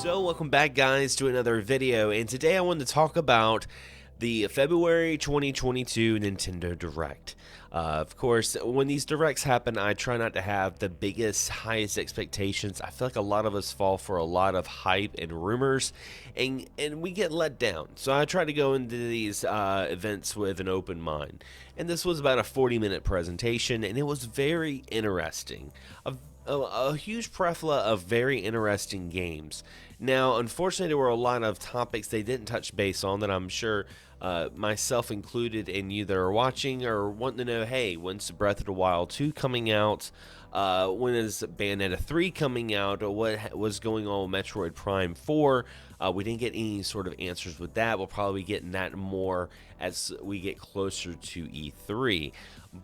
So welcome back, guys, to another video, and today I wanted to talk about the February 2022 Nintendo Direct. Of course, when these Directs happen, I try not to have the biggest, highest expectations. I feel like a lot of us fall for a lot of hype and rumors, and we get let down. So I try to go into these events with an open mind. And this was about a 40-minute presentation, and it was very interesting. A huge plethora of very interesting games. Now, unfortunately, there were a lot of topics they didn't touch base on that I'm sure myself included and you that are watching are wanting to know, hey, when's Breath of the Wild 2 coming out? When is Bayonetta 3 coming out? Or what was going on with Metroid Prime 4? We didn't get any sort of answers with that. We'll probably be getting that more as we get closer to E3.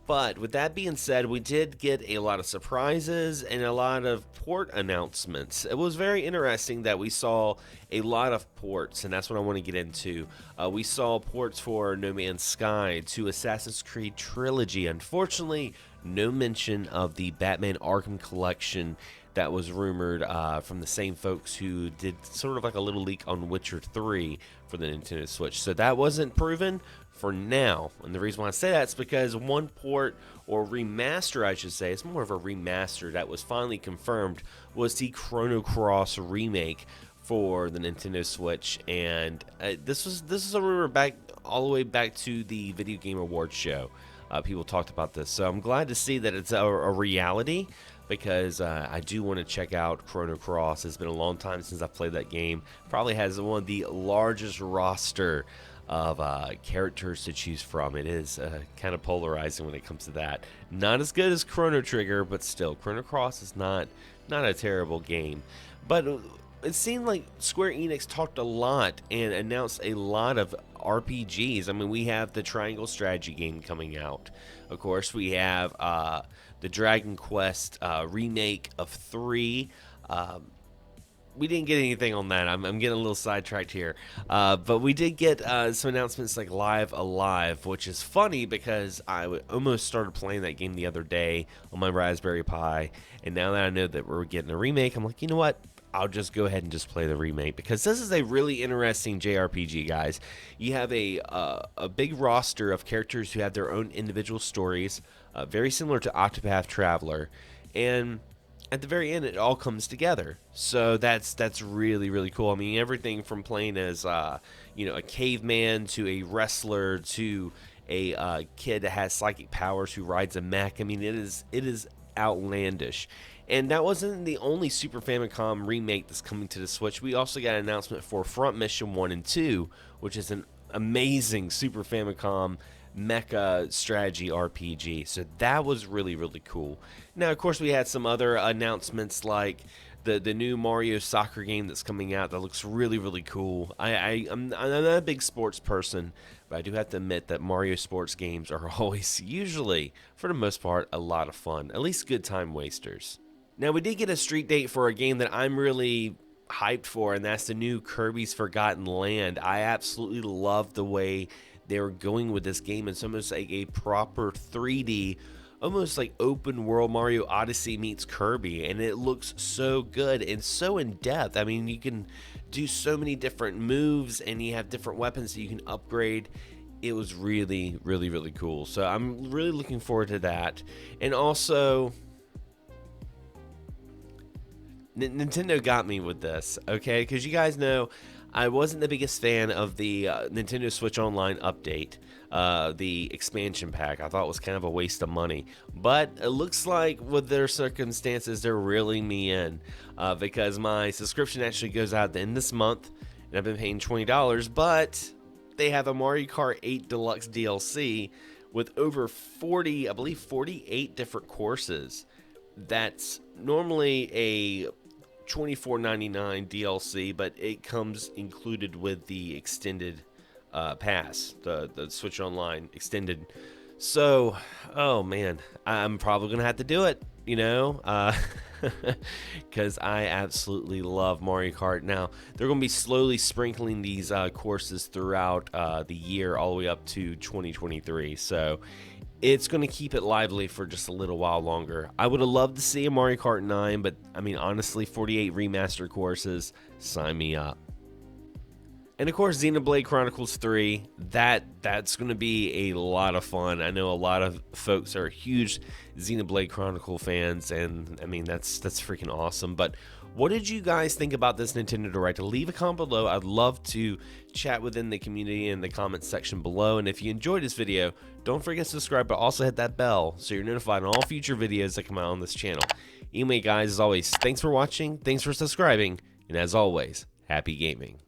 But with that being said, we did get a lot of surprises and a lot of port announcements. It was very interesting that we saw a lot of ports, and that's what I want to get into. We saw ports for No Man's Sky to Assassin's Creed Trilogy. Unfortunately, no mention of the Batman Arkham Collection that was rumored from the same folks who did sort of like a little leak on Witcher 3 for the Nintendo Switch. So that wasn't proven for now. And the reason why I say that is because one port, or remaster I should say, it's more of a remaster that was finally confirmed, was the Chrono Cross remake for the Nintendo Switch. And this is a rumor back all the way back to the Video Game Awards show. People talked about this. So I'm glad to see that it's a reality, because I do want to check out Chrono Cross. It's been a long time since I've played that game. Probably has one of the largest roster of characters to choose from. It is kind of polarizing when it comes to that. Not as good as Chrono Trigger, but still, Chrono Cross is not a terrible game. But it seemed like Square Enix talked a lot and announced a lot of RPGs. I mean, we have the Triangle Strategy game coming out. Of course, we have the Dragon Quest remake of 3. We didn't get anything on that. I'm getting a little sidetracked here. But we did get some announcements like LiveALive, which is funny because I almost started playing that game the other day on my Raspberry Pi. And now that I know that we're getting a remake, I'm like, you know what? I'll just go ahead and just play the remake, because this is a really interesting JRPG, guys. You have a big roster of characters who have their own individual stories, very similar to Octopath Traveler, and at the very end, it all comes together. So that's really, really cool. I mean, everything from playing as a caveman to a wrestler to a kid that has psychic powers who rides a mech. I mean, it is outlandish. And that wasn't the only Super Famicom remake that's coming to the Switch. We also got an announcement for Front Mission 1 and 2, which is an amazing Super Famicom mecha strategy RPG. So that was really, really cool. Now, of course, we had some other announcements like the new Mario soccer game that's coming out that looks really, really cool. I'm not a big sports person, but I do have to admit that Mario sports games are always, usually, for the most part, a lot of fun. At least good time wasters. Now, we did get a street date for a game that I'm really hyped for, and that's the new Kirby's Forgotten Land. I absolutely love the way they were going with this game. It's almost like a proper 3D, almost like open world Mario Odyssey meets Kirby, and it looks so good and so in depth. I mean, you can do so many different moves, and you have different weapons that you can upgrade. It was really, really, really cool. So I'm really looking forward to that. And also, Nintendo got me with this, okay? Because you guys know I wasn't the biggest fan of the Nintendo Switch Online update, the expansion pack. I thought it was kind of a waste of money. But it looks like with their circumstances, they're reeling me in, because my subscription actually goes out at the end of this month, and I've been paying $20, but they have a Mario Kart 8 Deluxe DLC with over 40, I believe 48 different courses. That's normally a $24.99 DLC, but it comes included with the extended pass, the Switch Online extended. So, oh man, I'm probably gonna have to do it, because I absolutely love Mario Kart. Now, they're gonna be slowly sprinkling these courses throughout the year, all the way up to 2023. So, it's going to keep it lively for just a little while longer. I would have loved to see a Mario Kart 9, but I mean, honestly, 48 remaster courses, sign me up. And of course, Xenoblade Chronicles 3, that's going to be a lot of fun. I know a lot of folks are huge Xenoblade Chronicle fans, and I mean, that's freaking awesome. But what did you guys think about this Nintendo Direct? Leave a comment below. I'd love to chat within the community in the comments section below. And if you enjoyed this video, don't forget to subscribe, but also hit that bell so you're notified on all future videos that come out on this channel. Anyway, guys, as always, thanks for watching, thanks for subscribing, and as always, happy gaming.